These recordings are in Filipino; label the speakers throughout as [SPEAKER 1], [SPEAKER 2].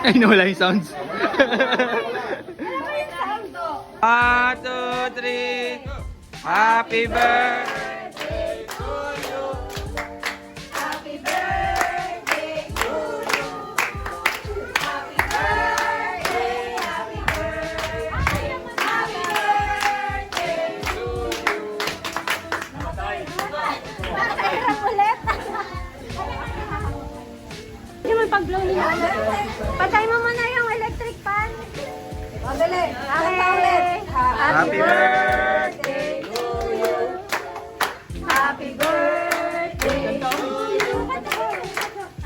[SPEAKER 1] Ay, nawala yung sounds.
[SPEAKER 2] One, two, three. Happy birthday to you.
[SPEAKER 3] Happy birthday to you. Happy birthday, happy birthday, happy birthday to you. Nakakahirap ulit. Hindi mo pag-blow niya. Patay mo muna yung electric fan. Madali. Okay.
[SPEAKER 2] Happy
[SPEAKER 3] birthday to you. Happy birthday to you.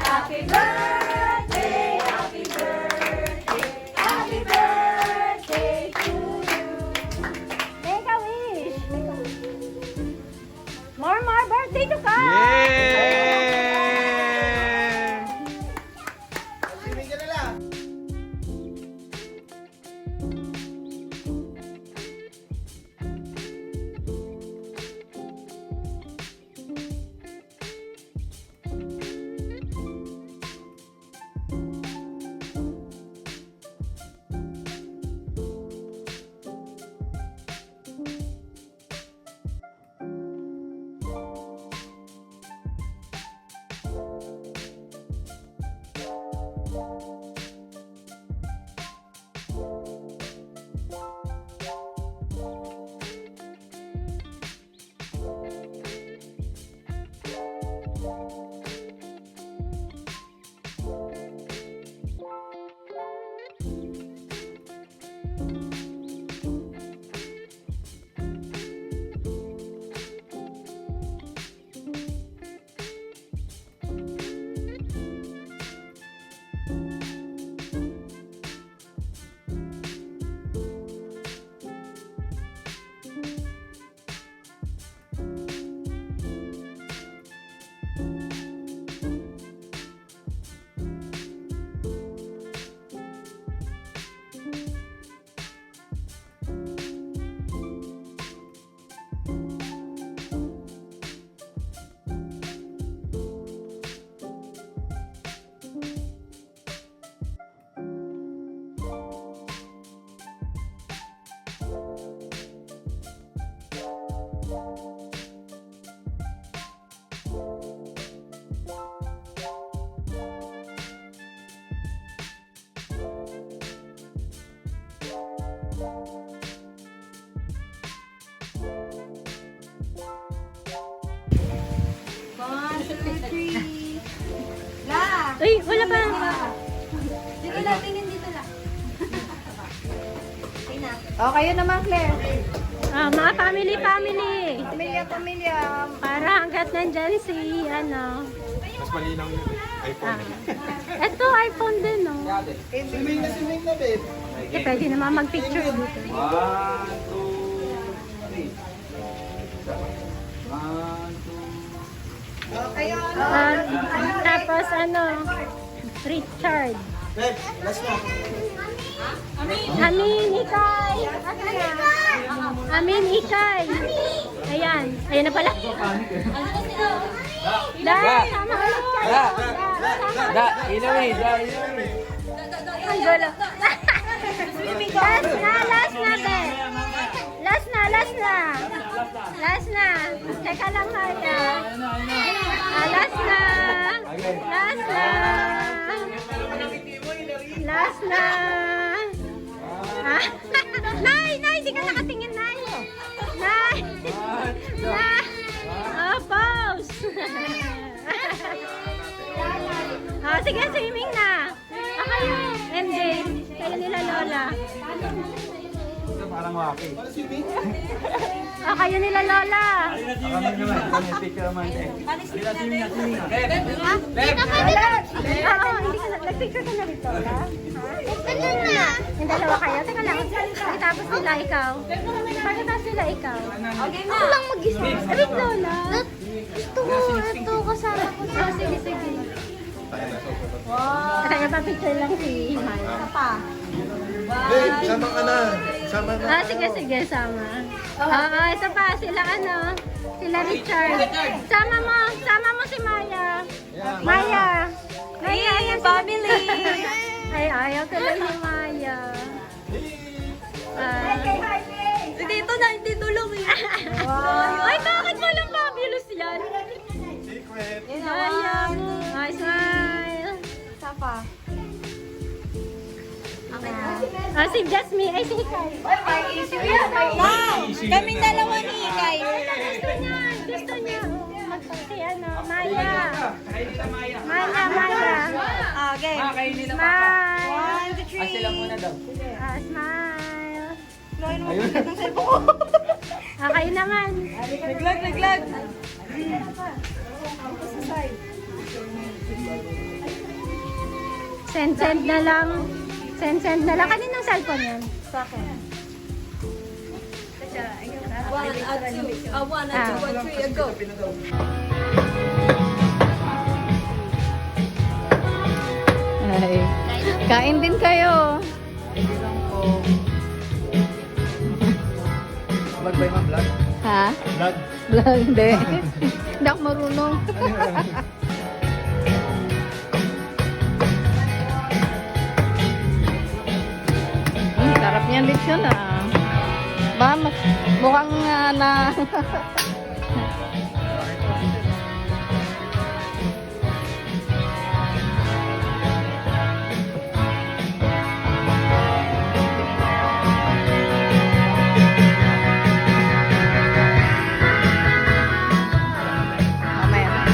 [SPEAKER 3] Happy birthday, happy birthday, happy birthday to you. Make a wish. More birthday to come.
[SPEAKER 2] Yay!
[SPEAKER 3] La!
[SPEAKER 4] Uy, wala pa.
[SPEAKER 3] Sige lang, tingin dito lang. Okay na. O, kayo naman, Claire.
[SPEAKER 4] Mga family.
[SPEAKER 3] Pamilya.
[SPEAKER 4] Para hanggat nandyan si, ano.
[SPEAKER 2] Mas malinaw yung iPhone.
[SPEAKER 4] Ito, iPhone din, no?
[SPEAKER 2] Swimming na, babe.
[SPEAKER 4] Pwede naman mag-picture dito.
[SPEAKER 2] 1, 2, 3. 1, 2.
[SPEAKER 4] Tapos, ano, Richard.
[SPEAKER 2] Babe, last na.
[SPEAKER 4] Amin, Ikay. Amin, Ikay. Ayan. Ayan na pala. Dahil, sama ulit kayo.
[SPEAKER 2] Inawi.
[SPEAKER 4] Ang gulo. Last na, be. Last na. Teka lang, Maya. Last na. Nay, di ka nakatingin, Nay. Pause. Sige, swimming na. Kayo, MJ. Kayo nila Lola.
[SPEAKER 2] Parang wapi.
[SPEAKER 4] Kayo nila Lola.
[SPEAKER 2] Picture naman.
[SPEAKER 4] Oo, hindi ka nag-picture ka na rito, Lola. Yung dalawa kayo. Teka lang. Pagkatapos nila ikaw. Ako lang mag-isa. Wait, Lola. Ito kasama ko. Sige. Kaya pa picture lang si Maya.
[SPEAKER 5] Babe, sama ka na. Sama na.
[SPEAKER 4] Sige, sama. Ito pa, sila sila Richard. Sama mo si Maya. Maya, yan family.
[SPEAKER 3] Ay, ayaw tuloy ni Maya.
[SPEAKER 4] Dito na, hindi tulong eh.
[SPEAKER 3] Ay, bakit walang fabulous yan?
[SPEAKER 5] Secret.
[SPEAKER 3] Maya mo. Ay, smile.
[SPEAKER 4] Sapa.
[SPEAKER 3] Si Jasmine. Ay, si Hikay.
[SPEAKER 4] Kaming dalawa ni Ikay.
[SPEAKER 3] Gusto niya. Gusto niya. Si ano, Maya. Maya.
[SPEAKER 4] Okay.
[SPEAKER 2] Kainin na pa.
[SPEAKER 3] Smile.
[SPEAKER 4] 1, 2, 3.
[SPEAKER 2] Sila muna daw.
[SPEAKER 3] Smile.
[SPEAKER 2] Ayun.
[SPEAKER 3] Kayo naman.
[SPEAKER 4] Naglag.
[SPEAKER 3] Send na lang. Send na lang. Kaninang cellphone yan?
[SPEAKER 4] Sa akin. 1 and 2 and 3 and go.
[SPEAKER 3] Ay. Kain din kayo.
[SPEAKER 2] Vlog ba yung vlog?
[SPEAKER 3] Ha?
[SPEAKER 5] Vlog.
[SPEAKER 3] Vlog, hindi. Hindi ako marunong. Sarap niyan lechon ah. Ba, mukhang na... Mamaya.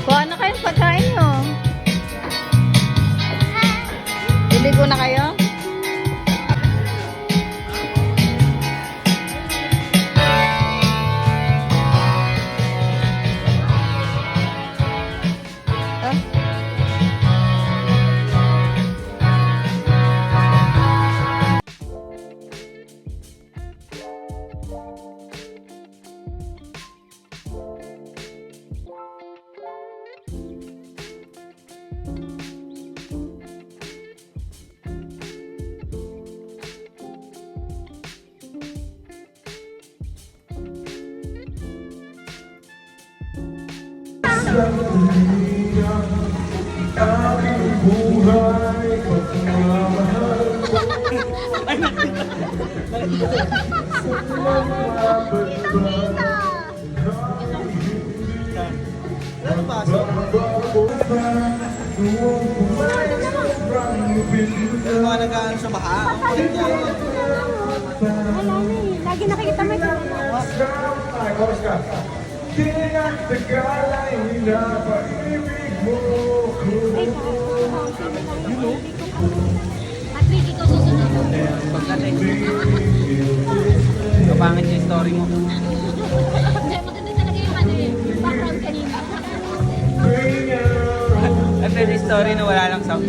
[SPEAKER 3] Kuha na kayong pagkain nyo. Bili na kayo?
[SPEAKER 2] Yung mga nag-ano sa baha. Ang kulit niya.
[SPEAKER 3] Wala na eh. Lagi nakikita mo ito. Patrick, ikaw susunod mo.
[SPEAKER 2] Pagkating. Kapangit yung story mo.
[SPEAKER 3] Hindi, maganda talaga yung ano eh. Background kanina.
[SPEAKER 2] At yung story na wala lang sound.